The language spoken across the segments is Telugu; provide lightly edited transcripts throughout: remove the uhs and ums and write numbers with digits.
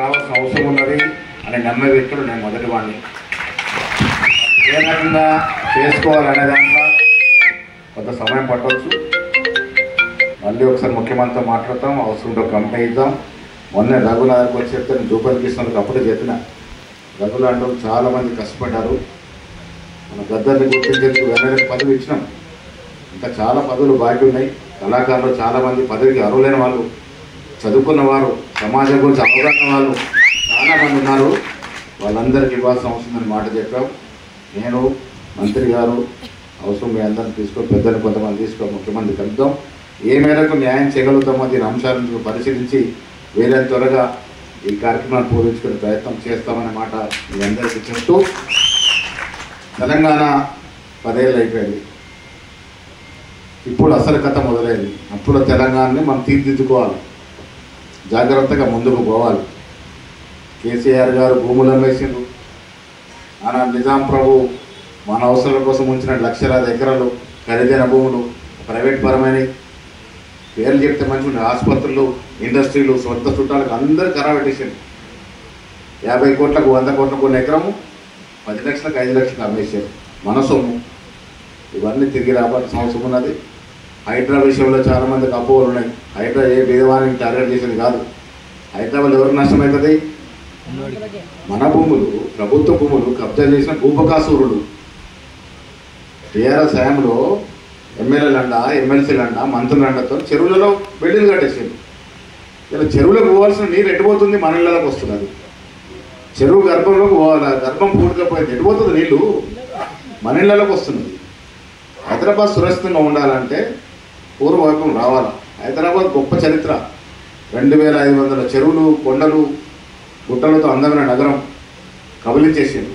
రావాల్సిన అవసరం ఉన్నది అని నమ్మే వ్యక్తులు నేను మొదటి వాడిని. ఏ రకంగా చేసుకోవాలనే దాంట్లో కొంత సమయం పట్టవచ్చు. మళ్ళీ ఒకసారి ముఖ్యమంత్రితో మాట్లాడతాం, అవసరంతో కంపెనీ ఇద్దాం. మొన్న రఘునాథ్కి వచ్చి చెప్తే నేను రూపాయలకి ఇస్తున్నందుకు అప్పుడే చెప్పిన. రఘులు అంటూ చాలామంది కష్టపడ్డారు. మన గద్దర్ని గుర్తించేందుకు వెనక పదవి ఇచ్చినాం. ఇంకా చాలా పదవులు బాకీ ఉన్నాయి. కళాకారులు చాలామంది పదవికి అర్హులైన వాళ్ళు, చదువుకున్న వారు, సమాజం గురించి అవగాహన వాళ్ళు చాలామంది ఉన్నారు. వాళ్ళందరికీ ఇవ్వాల్సిన అవసరం మాట చెప్పాం. నేను మంత్రి గారు అవసరం మీ అందరిని తీసుకో, పెద్దలు కొంతమంది తీసుకో, ముఖ్యమంత్రి కలుద్దాం. ఏ మేరకు న్యాయం చేయగలుగుతామో దీని అంశాలను పరిశీలించి వీలైన త్వరగా ఈ కార్యక్రమాన్ని పూరించుకునే ప్రయత్నం చేస్తామనే మాట మీ అందరికీ చెప్తూ, తెలంగాణ 10 ఏళ్ళు అయిపోయింది. ఇప్పుడు అసలు కథ మొదలైంది. అప్పుడు తెలంగాణని మనం తీర్చిదిద్దుకోవాలి, జాగ్రత్తగా ముందుకు పోవాలి. కేసీఆర్ గారు భూములు అమ్మేసిండ్రు. ఆనాడు నిజాం ప్రభు మన అవసరాల కోసం ఉంచిన లక్షలాది ఎకరాలు ఖరీదైన భూములు ప్రైవేట్ పరమైన పేర్లు చెప్తే మంచి ఆసుపత్రులు, ఇండస్ట్రీలు, సొంత చుట్టాలకు అందరూ కరాబెట్టేసింది. 50 కోట్లకు 100 కోట్లకు ఉన్న ఎకరము 10 లక్షలకు 5 లక్షలకు అమ్మేశారు. మన సొమ్ము. ఇవన్నీ తిరిగి రావాల్సిన అవసరం ఉన్నది. హైడ్రా విషయంలో చాలామందికి అపోహలు ఉన్నాయి. హైడ్రా ఏ భేదవానికి టార్గెట్ చేసేది కాదు. హైదరాబాద్ ఎవరికి నష్టమవుతుంది? మన భూములు, ప్రభుత్వ భూములు కబ్జా చేసిన భూపకాసూరుడు. టీఆర్ఎస్ హయాంలో ఎమ్మెల్యేలండ, ఎమ్మెల్సీలండ, మంత్రులండతో చెరువులలో బిల్డింగ్ కట్టేసింది. ఇలా చెరువులకు పోవాల్సిన నీరు ఎట్టుపోతుంది? మన ఇళ్ళకి వస్తున్నది. చెరువు గర్భంలోకి పోవాలి, గర్భం పూర్తిగా పోయింది, ఎట్టుపోతుంది నీళ్ళు? మన ఇళ్ళకి వస్తున్నది. హైదరాబాద్ సురక్షితంగా ఉండాలంటే పూర్వవైపు రావాలి. హైదరాబాద్ గొప్ప చరిత్ర. 2500 చెరువులు, కొండలు, గుట్టలతో అందమైన నగరం కబలించేసింది.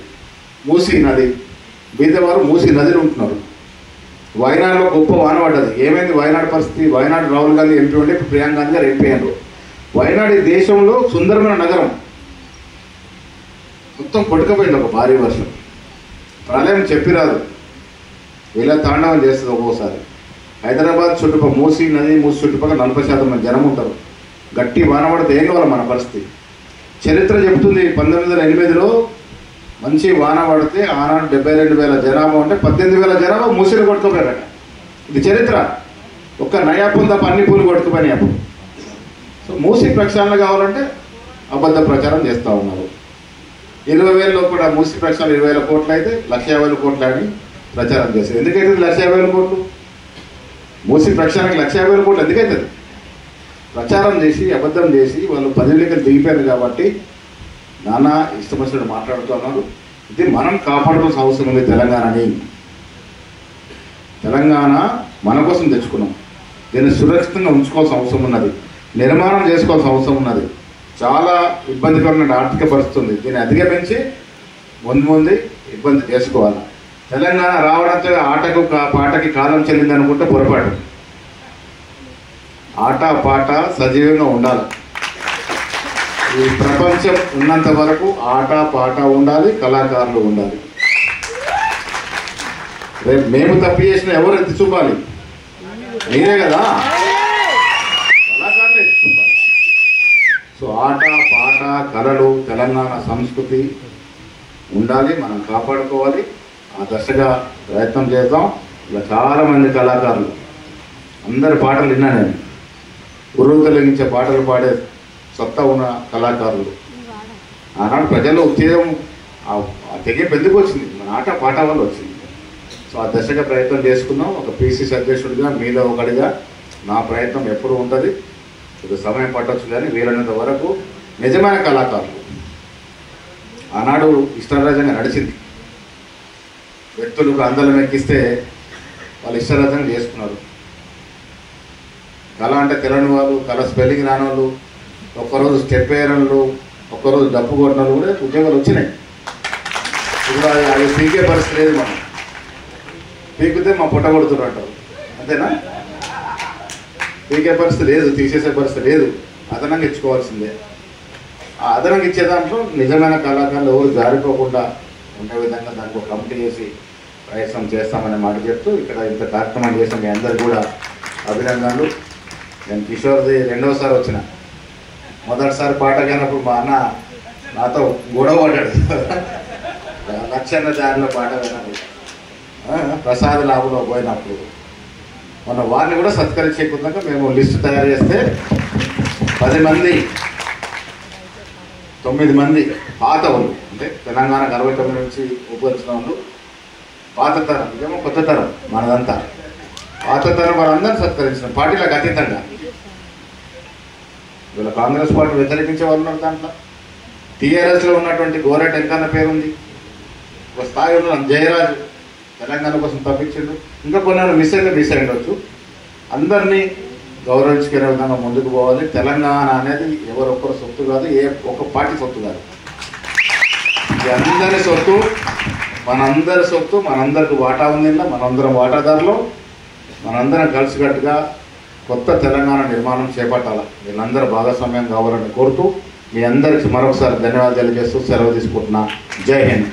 మూసీ నది, బీదవారు మూసీ నదిలో ఉంటున్నారు. వయనాడులో గొప్ప వాన పడ్డది. ఏమైంది వయనాడు పరిస్థితి? వయనాడు రాహుల్ గాంధీ ఎంపీ ఉంటే ఇప్పుడు ప్రియాంక గాంధీ గారు ఎంపీ అయ్యారు. వయనాడు ఈ దేశంలో సుందరమైన నగరం మొత్తం కొట్టుకుపోయింది ఒక భారీ వర్షం. ప్రళయం చెప్పిరాదు, ఇలా తాండవం చేస్తుంది ఒక్కోసారి. హైదరాబాద్ చుట్టుపక్కల మూసీ నది, మూసి చుట్టుపక్కల 40% మంది జనం ఉంటారు. గట్టి వాన పడితే ఏం కావాలి మన పరిస్థితి? చరిత్ర చెబుతుంది. 1908లో మంచి వాన పడితే ఆనాడు 72,000 జనాభా ఉంటే 18,000 జనాభా మూసీలు కొట్టుకుపోయారట. ఇది చరిత్ర. ఒక్క నయాపులు తప్ప అన్ని పూలు కొట్టుకుపోయినాయి అప్పుడు. సో మూసీ ప్రక్షాళన కావాలంటే అబద్ధ ప్రచారం చేస్తూ ఉన్నారు. 20,000లో కూడా మూసీ ప్రక్షాళన 20,000 కోట్లు అయితే 1,50,000 కోట్లు అని ప్రచారం చేస్తారు. ఎందుకైతే 1,50,000 కోట్లు? మూసీ ప్రక్షాళనకి 1,50,000 కోట్లు ఎందుకైతుంది? ప్రచారం చేసి అబద్ధం చేసి వాళ్ళు పదవిలోకి దిగిపోయారు కాబట్టి నానా ఇష్టం వచ్చినట్టు మాట్లాడుతున్నారు. ఇది మనం కాపాడుకోవాల్సిన అవసరం ఉంది. తెలంగాణని, తెలంగాణ మన కోసం తెచ్చుకున్నాం. దీన్ని సురక్షితంగా ఉంచుకోవాల్సిన అవసరం ఉన్నది. నిర్మాణం చేసుకోవాల్సిన అవసరం ఉన్నది. చాలా ఇబ్బందికరమైన ఆర్థిక పరిస్థితి ఉంది. దీన్ని అధిగమించి ముందు ఇబ్బంది చేసుకోవాలి. తెలంగాణ రావడంతో ఆటకు పాటకి కాలం చెల్లింది అనుకుంటే పొరపాటు. ఆట పాట సజీవంగా ఉండాలి. ఈ ప్రపంచం ఉన్నంత వరకు ఆట పాట ఉండాలి, కళాకారులు ఉండాలి. రేపు మేము తప్పు చేసిన ఎవరు ఎత్తి చూపాలి? మీరే కదా, కళాకారులు ఎత్తి చూపాలి. సో ఆట పాట కళలు, తెలంగాణ సంస్కృతి ఉండాలి, మనం కాపాడుకోవాలి. ఆ దశగా ప్రయత్నం చేద్దాం. ఇలా చాలామంది కళాకారులు అందరి పాటలు విన్నా నేను. ఉరువు తొలగించే పాటలు పాడే సత్తా ఉన్న కళాకారులు. ఆనాడు ప్రజల్లో ఉత్తేజం తెగింపు ఎందుకు వచ్చింది? మన ఆట పాట వల్ల వచ్చింది. సో ఆ దశగా ప్రయత్నం చేసుకున్నాం. ఒక PCC అధ్యక్షుడిగా, మీలో ఒకటిగా నా ప్రయత్నం ఎప్పుడు ఉంటుంది. ఇది సమయం పట్టవచ్చు, కానీ వీలైనంత వరకు నిజమైన కళాకారులు. ఆనాడు ఇష్టరాజ్యంగా నడిచింది. వ్యక్తులకు అందలం ఎక్కిస్తే వాళ్ళు ఇష్టరాజ్యంగా చేసుకున్నారు. కళ అంటే తెలియని వాళ్ళు, కళ స్పెల్లింగ్ రాని వాళ్ళు, ఒక్కరోజు స్టెప్ వేయడంలో, ఒక్కరోజు డప్పు కొట్టడంలో కూడా ఉద్యోగాలు వచ్చినాయి. ఇప్పుడు అది పీకే పరిస్థితి లేదు. మనం పీకితే మా పుట్ట కొడుతున్నారు అంటారు, అంతేనా? పీకే పరిస్థితి లేదు, తీసేసే పరిస్థితి లేదు. అదనంగా ఇచ్చుకోవాల్సిందే. ఆ అదనంగా ఇచ్చే దాంట్లో నిజమైన కళాకారులు ఎవరు జారిపోకుండా ఉండే విధంగా దానికి ఒక కమిటీ చేసి ప్రయత్నం చేస్తామనే మాట చెప్తూ ఇక్కడ ఇంత కార్యక్రమం చేసిన మీ అందరికీ కూడా అభినందనలు. నేను కిషోర్ది 2వ సారి వచ్చిన. మొదటిసారి పాటగానప్పుడు మా అన్న నాతో గొడవ పడ్డాడు. లక్షణ దారిలో పాట వినప్పుడు ప్రసాద్ లాభంలో పోయినప్పుడు మన వారిని కూడా సత్కరించేకుందాక మేము లిస్టు తయారు చేస్తే 10 మంది 9 మంది పాత వాళ్ళు, అంటే తెలంగాణకు 69 నుంచి ఉపయోగించిన వాళ్ళు పాత తరం, ఇదేమో కొత్త తరం మనదంతా. పాత తరం వాళ్ళందరినీ సత్కరించిన పార్టీలకు అతీతంగా. వీళ్ళ కాంగ్రెస్ పార్టీ వ్యతిరేకించే వాళ్ళు ఉన్నారు దాంట్లో. టీఆర్ఎస్లో ఉన్నటువంటి గోరెట్ వెంకన్న పేరు ఉంది, ఒక స్థాయిలో జయరాజు తెలంగాణ కోసం తప్పించిండు. ఇంకా కొన్ని మిస్ అయ్యవచ్చు. అందరినీ గౌరవించుకునే విధంగా ముందుకు పోవాలి. తెలంగాణ అనేది ఎవరొక్కరు సొత్తు కాదు, ఏ ఒక్క పార్టీ సొత్తు కాదు. ఇది అందరి సొత్తు, మనందరి సొత్తు, మనందరికి వాటా ఉంది. మనందరం వాటాదారులు, మనందరం కలిసికట్టుగా కొత్త తెలంగాణ నిర్మాణం చేపట్టాలి. వీళ్ళందరూ భాగస్వామ్యం కావాలని కోరుతూ మీ అందరికీ మరొకసారి ధన్యవాదాలు తెలియజేస్తూ సెలవు తీసుకుంటున్నా. జై హింద్.